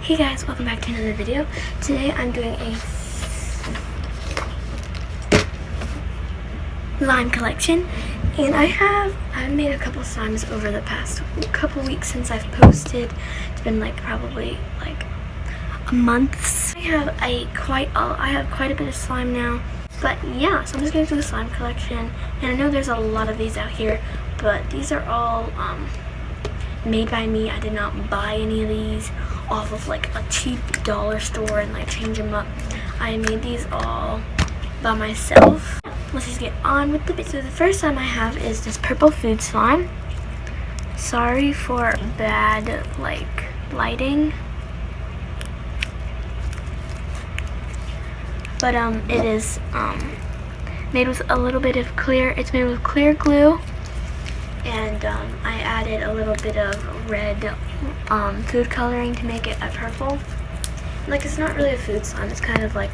Hey guys, welcome back to another video. Today I'm doing a slime collection, and I've made a couple slimes over the past couple weeks since I've posted. It's been like probably like a month. I have quite a bit of slime now. But yeah, so I'm just gonna do a slime collection, and I know there's a lot of these out here, but these are all made by me. I did not buy any of these off of like a cheap dollar store and like change them up. I made these all by myself. Let's just get on with the video. So the first slime I have is this purple food slime. Sorry for bad like lighting, but it is made with a little bit of clear. It's made with clear glue, and I added a little bit of red food coloring to make it a purple. Like, it's not really a food slime, it's kind of like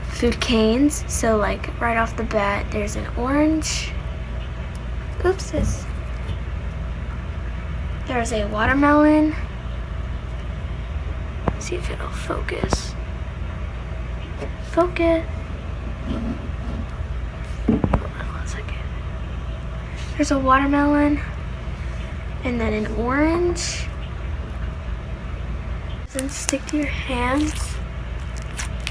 food canes. So like right off the bat there's an orange, oopsies, there's a watermelon. Let's see if it'll focus. There's a watermelon, and then an orange. Doesn't stick to your hands,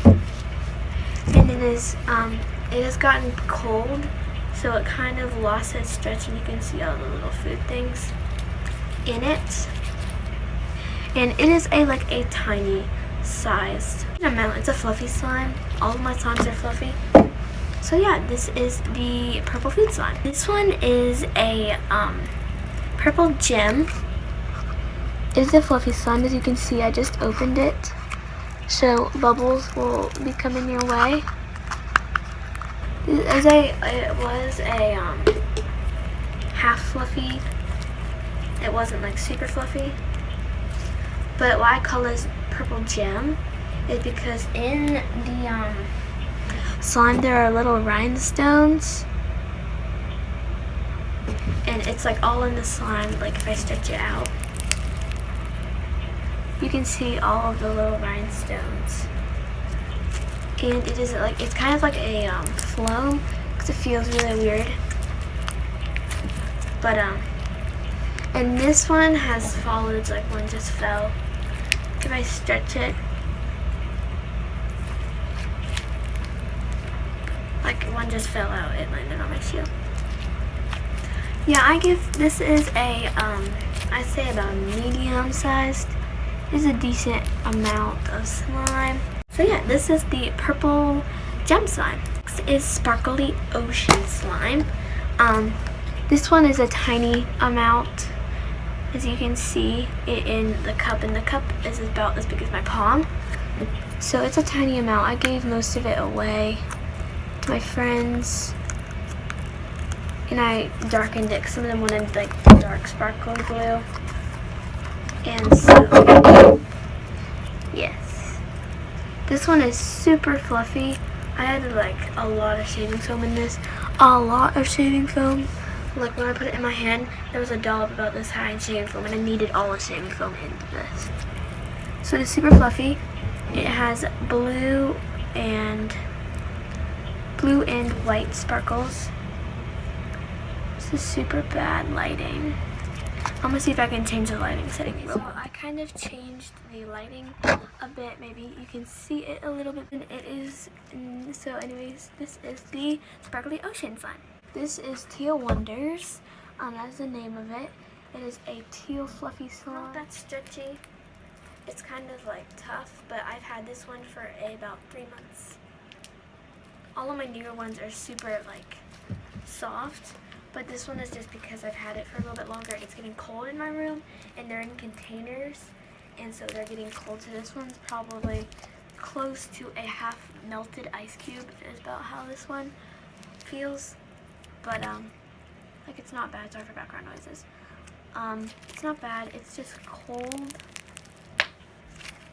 and it has gotten cold, so it kind of lost its stretch, and you can see all the little food things in it. And it is a tiny sized amount. It's a fluffy slime. All of my slimes are fluffy. So yeah, this is the purple food slime. This one is a purple gem. It is a fluffy slime. As you can see, I just opened it, so bubbles will be coming your way. It was a half fluffy. It wasn't like super fluffy. But why I call this purple gem is because in the slime there are little rhinestones, and it's like all in the slime. Like if I stretch it out, you can see all of the little rhinestones, and it is like, it's kind of like a floam because it feels really weird. But and this one has fallen, like one just fell. If I stretch it, like one just fell out, it landed on my shield. Yeah, this is a I'd say about medium sized. This is a decent amount of slime. So yeah, this is the purple gem slime. Next is sparkly ocean slime. This one is a tiny amount, as you can see it in the cup, and the cup is about as big as my palm. So it's a tiny amount. I gave most of it away to my friends, and I darkened it because some of them wanted like dark sparkly blue. And so yes, this one is super fluffy. I added like a lot of shaving foam in this. Like when I put it in my hand, there was a dollop about this high in shaving foam, and I needed all the shaving foam into this. So it's super fluffy. It has blue and white sparkles. This is super bad lighting. I'm gonna see if I can change the lighting setting. So I kind of changed the lighting a bit. Maybe you can see it a little bit. And it is, so anyways, this is the sparkly ocean slime. This is Teal Wonders. That's the name of it. It is a teal fluffy slime. Not that stretchy. It's kind of like tough, but I've had this one for about 3 months. All of my newer ones are super like soft, but this one is just because I've had it for a little bit longer. It's getting cold in my room, and they're in containers, and so they're getting cold. So this one's probably close to a half melted ice cube is about how this one feels. But like, it's not bad. Sorry for background noises. It's not bad. It's just cold.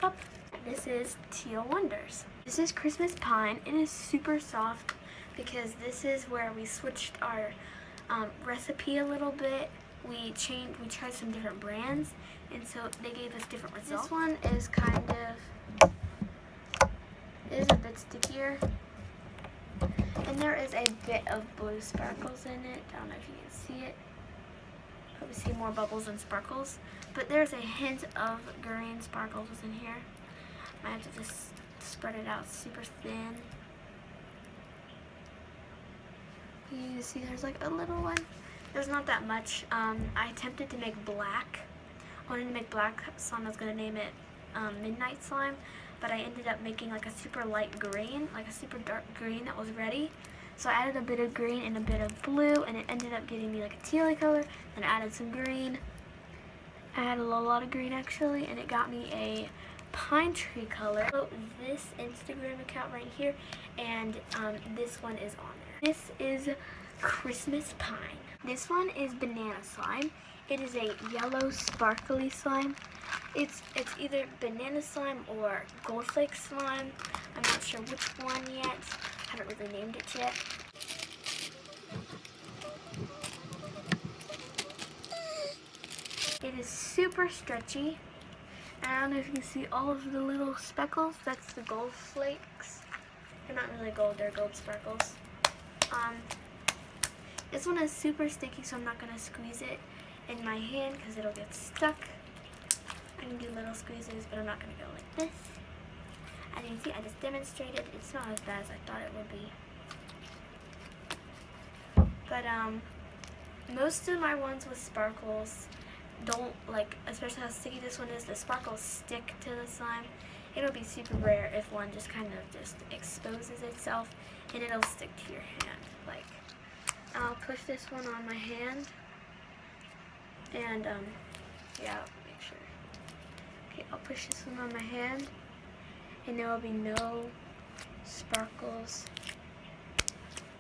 Up. This is Teal Wonders. This is Christmas Pine. It is super soft because this is where we switched our recipe a little bit, we tried some different brands, and so they gave us different results. This one is is a bit stickier, and there is a bit of blue sparkles in it. I don't know if you can see it. Probably see more bubbles than sparkles, but there's a hint of green sparkles in here. I have to just spread it out super thin. You see there's like a little one. There's not that much. I attempted to make black. I wanted to make black slime. I was going to name it Midnight Slime, but I ended up making like a super light green, like a super dark green that was ready. So I added a bit of green and a bit of blue, and it ended up giving me like a tealy color. Then I added some green. I added a lot of green actually, and it got me a pine tree color. So this Instagram account right here, and this one is on there. This is Christmas Pine. This one is Banana Slime. It is a yellow sparkly slime. It's either banana slime or gold flake slime. I'm not sure which one yet. Haven't really named it yet. It is super stretchy. I don't know if you can see all of the little speckles. That's the gold flakes. They're not really gold, they're gold sparkles. This one is super sticky, so I'm not going to squeeze it in my hand because it'll get stuck. I can do little squeezes, but I'm not going to go like this. As you can see, I just demonstrated. It's not as bad as I thought it would be. But most of my ones with sparkles don't, like, especially how sticky this one is, the sparkles stick to the slime. It'll be super rare if one just kind of just exposes itself and it'll stick to your hand. Like, I'll push this one on my hand, and yeah, I'll make sure. Okay, I'll push this one on my hand, and there will be no sparkles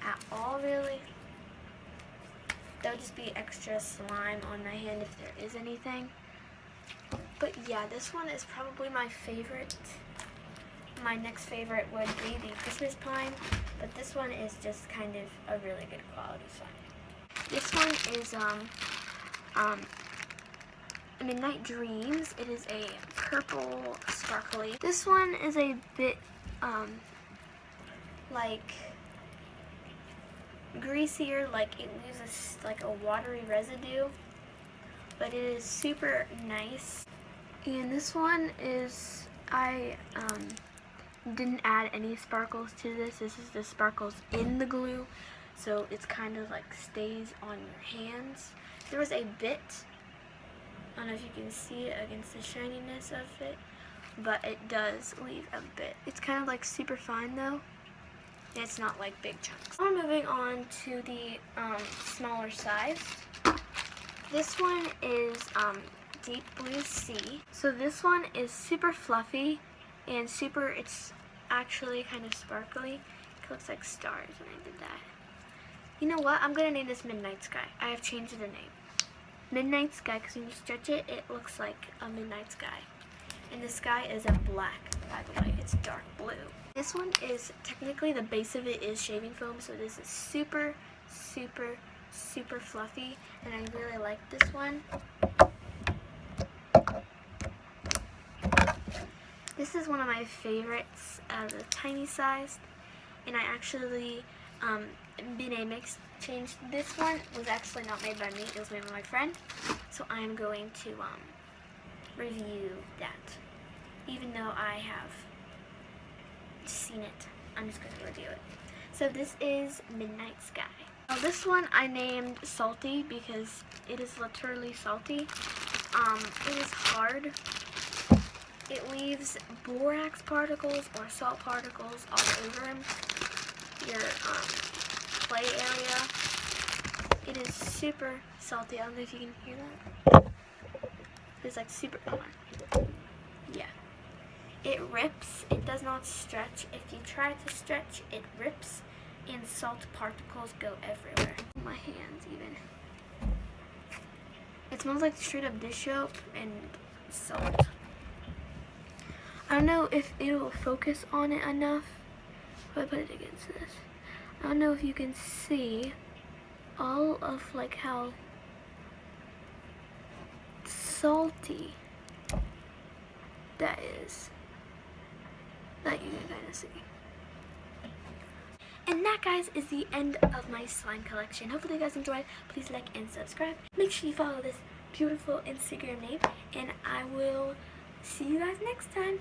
at all, really. There'll just be extra slime on my hand if there is anything. But yeah, this one is probably my favorite. My next favorite would be the Christmas Pine, but this one is just kind of a really good quality slime. This one is Midnight Dreams. It is a purple sparkly. This one is a bit like greasier, like it leaves like a watery residue, but it is super nice. And this one is, I didn't add any sparkles to this. This is the sparkles in the glue, so it's kind of like stays on your hands. There was a bit, I don't know if you can see it against the shininess of it, but it does leave a bit. It's kind of like super fine though. It's not like big chunks. Now we're moving on to the smaller size. This one is Deep Blue Sea. So this one is super fluffy and it's actually kind of sparkly. It looks like stars when I did that. You know what? I'm gonna name this Midnight Sky. I have changed the name. Midnight Sky, because when you stretch it, it looks like a midnight sky. And the sky is a black, by the way. It's dark blue. This one is, technically the base of it is shaving foam, so this is super, super, super fluffy, and I really like this one. This is one of my favorites out of the tiny size, and I actually, Bine Mix changed. This one was actually not made by me, it was made by my friend, so I am going to review that. Even though I have seen it, I'm just going to review it. So this is Midnight Sky. Now this one I named Salty because it is literally salty. It is hard. It leaves borax particles or salt particles all over your play area. It is super salty. I don't know if you can hear that. It's like super, yeah. It rips, it does not stretch. If you try to stretch, it rips, and salt particles go everywhere. My hands even. It smells like straight up dish soap and salt. I don't know if it will focus on it enough. If I put it against this, I don't know if you can see all of like how salty that is. That you can kind of see. And that, guys, is the end of my slime collection. Hopefully you guys enjoyed. Please like and subscribe. Make sure you follow this beautiful Instagram name, and I will see you guys next time.